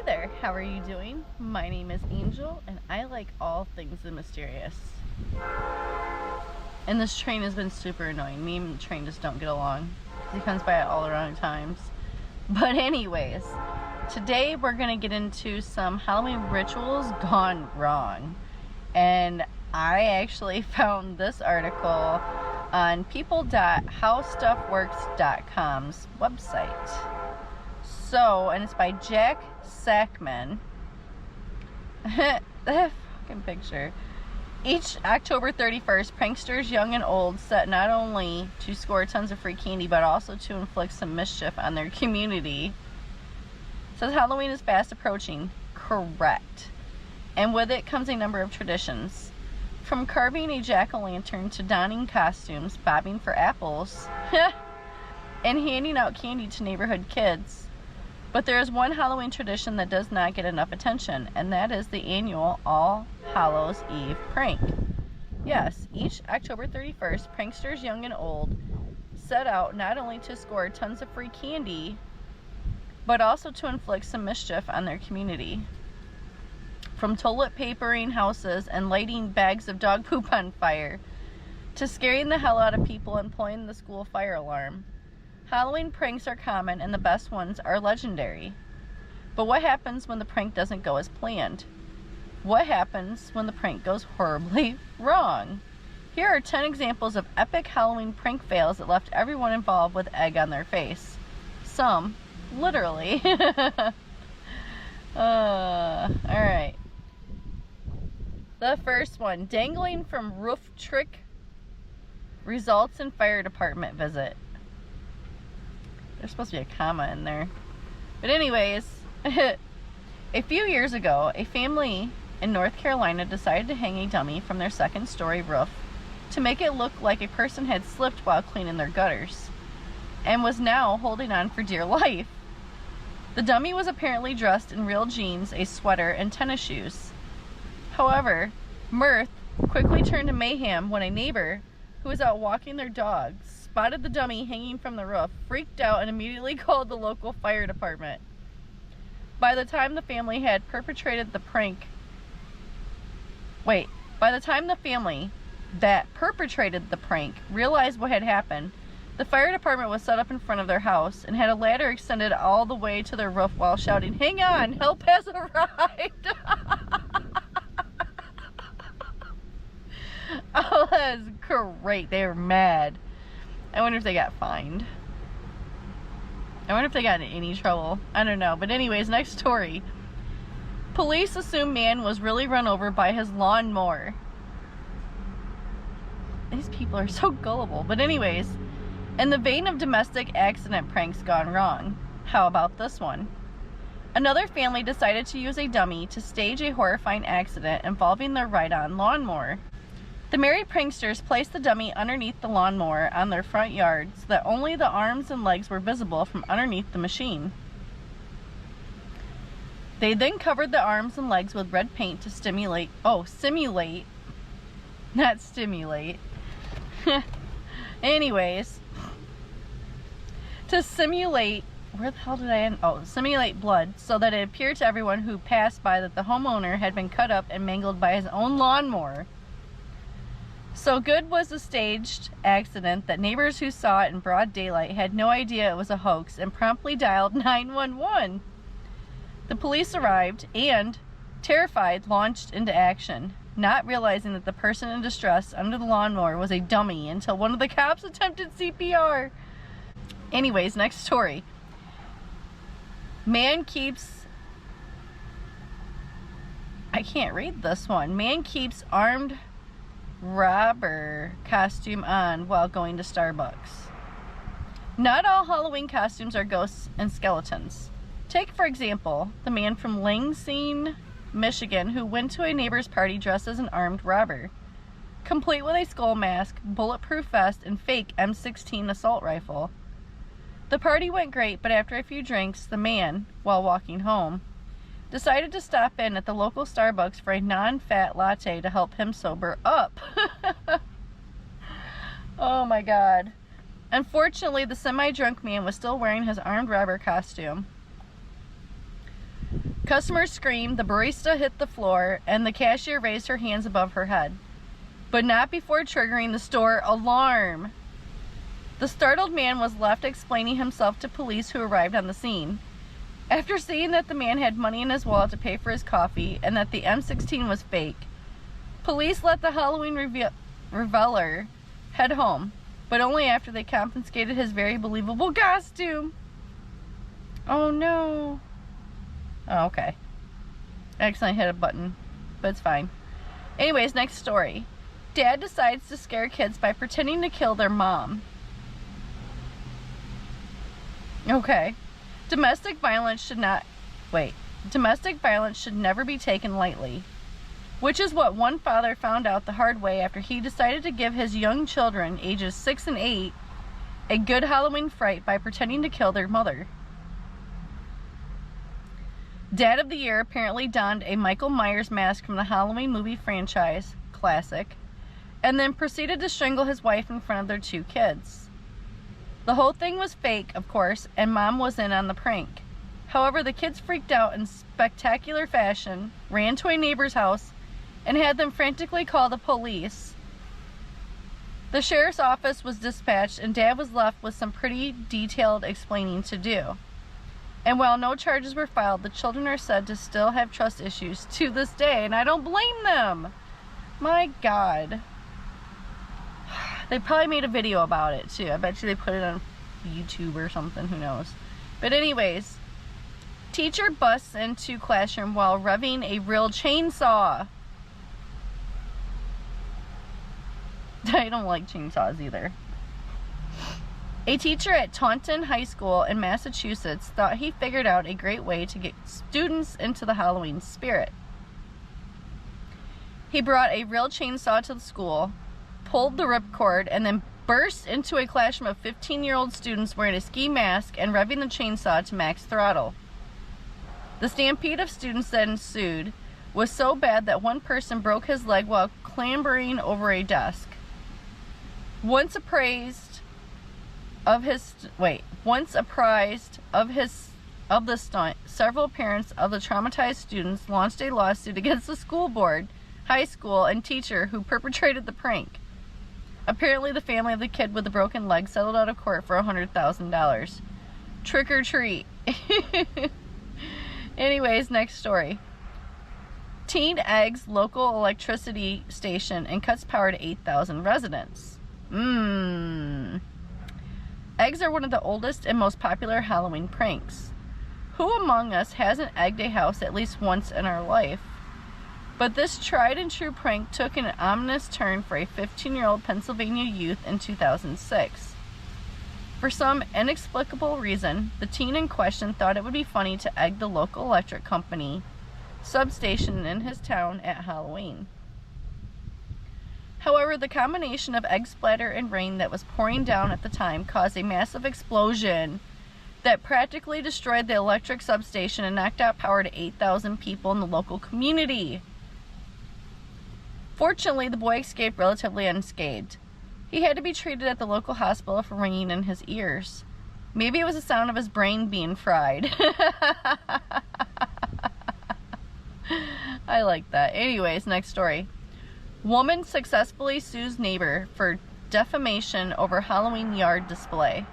Hey there, how are you doing? My name is Angel, and I like all things the mysterious. And this train has been super annoying. Me and the train just don't get along. He comes by at all the wrong times. But anyways, today we're going to get into some Halloween rituals gone wrong. And I actually found this article on people.howstuffworks.com's website. So, and it's by Jack Sackman. That fucking picture. Each October 31st, pranksters young and old set not only to score tons of free candy, but also to inflict some mischief on their community. It says Halloween is fast approaching. Correct. And with it comes a number of traditions. From carving a jack-o'-lantern to donning costumes, bobbing for apples, and handing out candy to neighborhood kids. But there is one Halloween tradition that does not get enough attention, and that is the annual All Hallows Eve prank. Yes, each October 31st, pranksters young and old set out not only to score tons of free candy, but also to inflict some mischief on their community. From toilet papering houses and lighting bags of dog poop on fire, to scaring the hell out of people and pulling the school fire alarm. Halloween pranks are common and the best ones are legendary. But what happens when the prank doesn't go as planned? What happens when the prank goes horribly wrong? Here are 10 examples of epic Halloween prank fails that left everyone involved with egg on their face. Some, literally. Alright. The first one, dangling from roof trick results in fire department visit. There's supposed to be a comma in there. But anyways, a few years ago, a family in North Carolina decided to hang a dummy from their second-story roof to make it look like a person had slipped while cleaning their gutters and was now holding on for dear life. The dummy was apparently dressed in real jeans, a sweater, and tennis shoes. However, mirth quickly turned to mayhem when a neighbor who was out walking their dogs spotted the dummy hanging from the roof, freaked out, and immediately called the local fire department. By the time the family that perpetrated the prank realized what had happened, the fire department was set up in front of their house and had a ladder extended all the way to their roof while shouting, "Hang on, help has arrived!" Oh, that's great. They were mad. I wonder if they got fined. I wonder if they got in any trouble. I don't know. But anyways, next story. Police assume man was really run over by his lawnmower. These people are so gullible. But anyways, in the vein of domestic accident pranks gone wrong, how about this one? Another family decided to use a dummy to stage a horrifying accident involving their ride-on lawnmower. The married pranksters placed the dummy underneath the lawnmower on their front yard so that only the arms and legs were visible from underneath the machine. They then covered the arms and legs with red paint to simulate, not stimulate. Anyways, to simulate, simulate blood so that it appeared to everyone who passed by that the homeowner had been cut up and mangled by his own lawnmower. So good was the staged accident that neighbors who saw it in broad daylight had no idea it was a hoax and promptly dialed 911. The police arrived and, terrified, launched into action, not realizing that the person in distress under the lawnmower was a dummy until one of the cops attempted CPR. Anyways, next story. Man keeps armed robber costume on while going to Starbucks. Not all Halloween costumes are ghosts and skeletons. Take, for example, the man from Lansing, Michigan, who went to a neighbor's party dressed as an armed robber, complete with a skull mask, bulletproof vest, and fake M16 assault rifle. The party went great, but after a few drinks, the man, while walking home, decided to stop in at the local Starbucks for a non-fat latte to help him sober up. Oh my God. Unfortunately, the semi-drunk man was still wearing his armed robber costume. Customers screamed, the barista hit the floor, and the cashier raised her hands above her head, but not before triggering the store alarm. The startled man was left explaining himself to police who arrived on the scene. After seeing that the man had money in his wallet to pay for his coffee and that the M16 was fake, police let the Halloween reveler head home, but only after they confiscated his very believable costume. Oh no. Oh, okay. I accidentally hit a button, but it's fine. Anyways, next story. Dad decides to scare kids by pretending to kill their mom. Okay. Domestic violence should never be taken lightly. Which is what one father found out the hard way after he decided to give his young children, ages 6 and 8, a good Halloween fright by pretending to kill their mother. Dad of the Year apparently donned a Michael Myers mask from the Halloween movie franchise, classic, and then proceeded to strangle his wife in front of their 2 kids. The whole thing was fake, of course, and Mom was in on the prank. However, the kids freaked out in spectacular fashion, ran to a neighbor's house, and had them frantically call the police. The sheriff's office was dispatched, and Dad was left with some pretty detailed explaining to do. And while no charges were filed, the children are said to still have trust issues to this day, and I don't blame them. My God. They probably made a video about it too. I bet you they put it on YouTube or something, who knows. But anyways, teacher busts into classroom while revving a real chainsaw. I don't like chainsaws either. A teacher at Taunton High School in Massachusetts thought he figured out a great way to get students into the Halloween spirit. He brought a real chainsaw to the school, pulled the ripcord, and then burst into a classroom of 15-year-old students wearing a ski mask and revving the chainsaw to max throttle. The stampede of students that ensued was so bad that one person broke his leg while clambering over a desk. Once apprised of the stunt, several parents of the traumatized students launched a lawsuit against the school board, high school, and teacher who perpetrated the prank. Apparently, the family of the kid with the broken leg settled out of court for $100,000. Trick or treat. Anyways, next story. Teen eggs local electricity station and cuts power to 8,000 residents. Eggs are one of the oldest and most popular Halloween pranks. Who among us hasn't egged a house at least once in our life? But this tried and true prank took an ominous turn for a 15-year-old Pennsylvania youth in 2006. For some inexplicable reason, the teen in question thought it would be funny to egg the local electric company substation in his town at Halloween. However, the combination of egg splatter and rain that was pouring down at the time caused a massive explosion that practically destroyed the electric substation and knocked out power to 8,000 people in the local community. Fortunately, the boy escaped relatively unscathed. He had to be treated at the local hospital for ringing in his ears. Maybe it was the sound of his brain being fried. I like that. Anyways, next story. Woman successfully sues neighbor for defamation over Halloween yard display.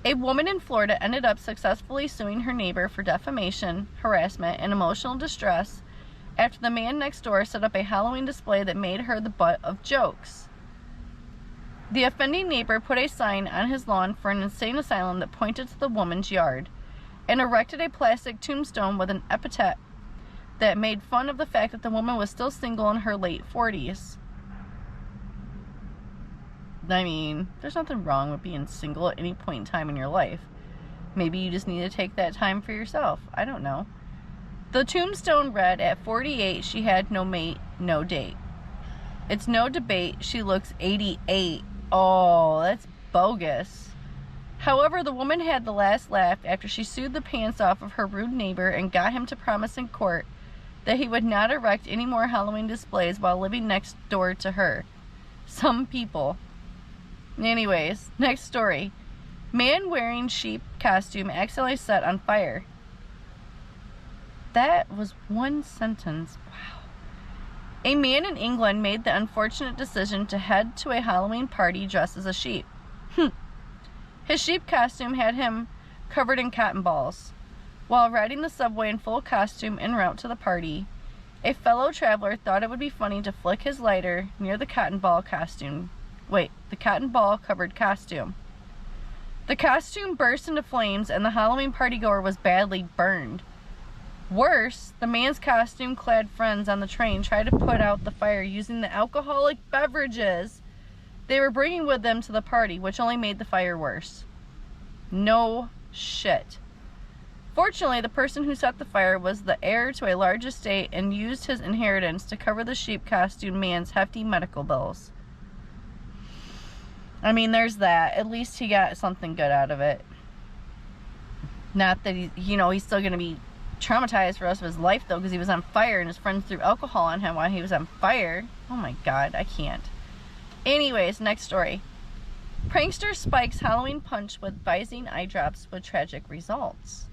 A woman in Florida ended up successfully suing her neighbor for defamation, harassment, and emotional distress after the man next door set up a Halloween display that made her the butt of jokes. The offending neighbor put a sign on his lawn for an insane asylum that pointed to the woman's yard and erected a plastic tombstone with an epitaph that made fun of the fact that the woman was still single in her late 40s. I mean, there's nothing wrong with being single at any point in time in your life. Maybe you just need to take that time for yourself. I don't know. The tombstone read, at 48, she had no mate, no date. It's no debate, she looks 88. Oh, that's bogus. However, the woman had the last laugh after she sued the pants off of her rude neighbor and got him to promise in court that he would not erect any more Halloween displays while living next door to her. Some people. Anyways, next story. Man wearing sheep costume accidentally set on fire. That was one sentence. Wow. A man in England made the unfortunate decision to head to a Halloween party dressed as a sheep. His sheep costume had him covered in cotton balls. While riding the subway in full costume en route to the party, a fellow traveler thought it would be funny to flick his lighter near the cotton ball covered costume. The costume burst into flames and the Halloween partygoer was badly burned. Worse, the man's costume-clad friends on the train tried to put out the fire using the alcoholic beverages they were bringing with them to the party, which only made the fire worse. No shit. Fortunately, the person who set the fire was the heir to a large estate and used his inheritance to cover the sheep costume man's hefty medical bills. I mean, there's that. At least he got something good out of it. Not that he's still going to be traumatized for the rest of his life, though, because he was on fire and his friends threw alcohol on him while he was on fire. Oh my god, I can't. Anyways, next story. Prankster spikes Halloween punch with visine eye drops with tragic results.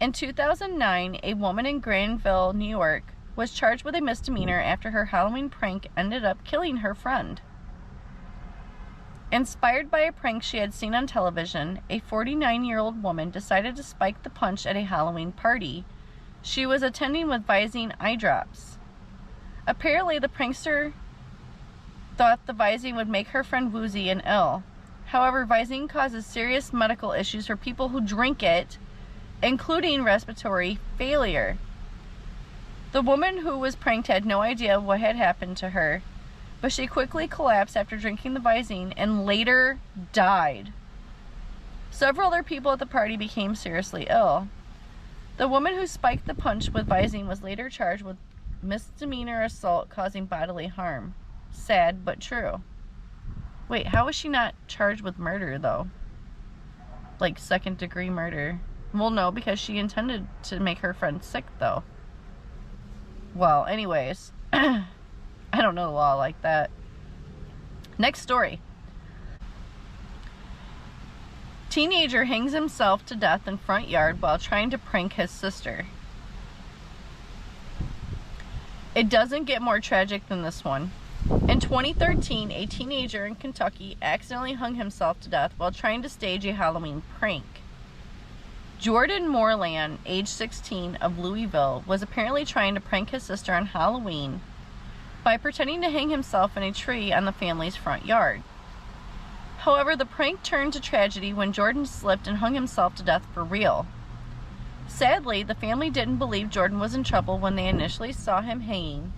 In 2009, a woman in Granville, New York, was charged with a misdemeanor after her Halloween prank ended up killing her friend. Inspired by a prank she had seen on television, a 49-year-old woman decided to spike the punch at a Halloween party she was attending with visine eye drops. Apparently, the prankster thought the visine would make her friend woozy and ill. However, visine causes serious medical issues for people who drink it, including respiratory failure. The woman who was pranked had no idea what had happened to her, but she quickly collapsed after drinking the visine and later died. Several other people at the party became seriously ill. The woman who spiked the punch with visine was later charged with misdemeanor assault causing bodily harm. Sad, but true. Wait, how was she not charged with murder, though? Like, second-degree murder. Well, no, because she intended to make her friend sick, though. Well, anyways. I don't know the law like that. Next story. Teenager hangs himself to death in front yard while trying to prank his sister. It doesn't get more tragic than this one. In 2013, a teenager in Kentucky accidentally hung himself to death while trying to stage a Halloween prank. Jordan Moreland, age 16, of Louisville, was apparently trying to prank his sister on Halloween by pretending to hang himself in a tree on the family's front yard. However, the prank turned to tragedy when Jordan slipped and hung himself to death for real. Sadly, the family didn't believe Jordan was in trouble when they initially saw him hanging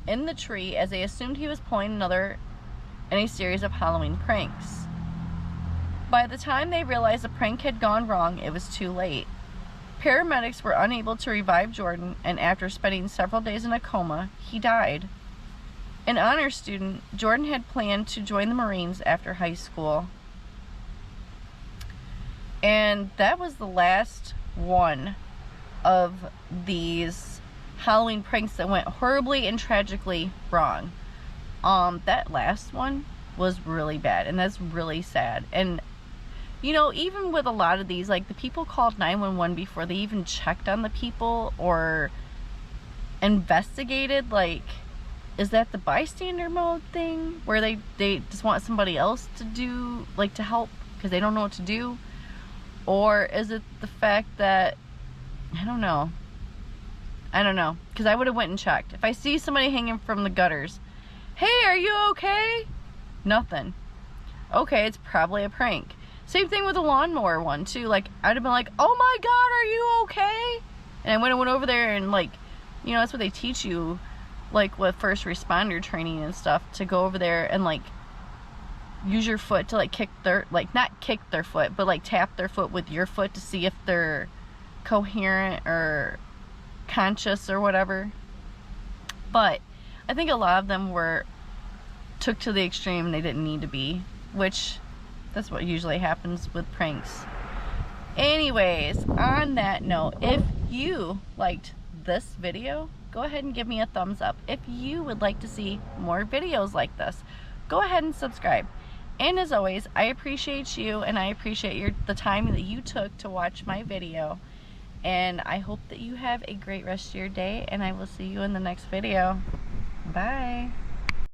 in the tree, as they assumed he was pulling another in a series of Halloween pranks. By the time they realized the prank had gone wrong, it was too late. Paramedics were unable to revive Jordan, and after spending several days in a coma, he died. An honor student, Jordan had planned to join the Marines after high school. And that was the last one of these Halloween pranks that went horribly and tragically wrong. That last one was really bad, and that's really sad. And even with a lot of these, like, the people called 911 before they even checked on the people or investigated. Like, is that the bystander mode thing where they just want somebody else to do, like, to help because they don't know what to do? Or is it the fact that, I don't know, because I would have went and checked. If I see somebody hanging from the gutters, hey, are you okay? Nothing. Okay, it's probably a prank. Same thing with the lawnmower one too. Like, I'd have been like, oh my god, are you okay? And I went over there and, like, that's what they teach you, like, with first responder training and stuff, to go over there and, like, use your foot to, like, kick their, like, not kick their foot, but, like, tap their foot with your foot to see if they're coherent or conscious or whatever. But I think a lot of them took to the extreme. They didn't need to be, which that's what usually happens with pranks. Anyways, on that note, if you liked this video, go ahead and give me a thumbs up. If you would like to see more videos like this, go ahead and subscribe. And as always, I appreciate you, and I appreciate the time that you took to watch my video. And I hope that you have a great rest of your day, and I will see you in the next video. Bye.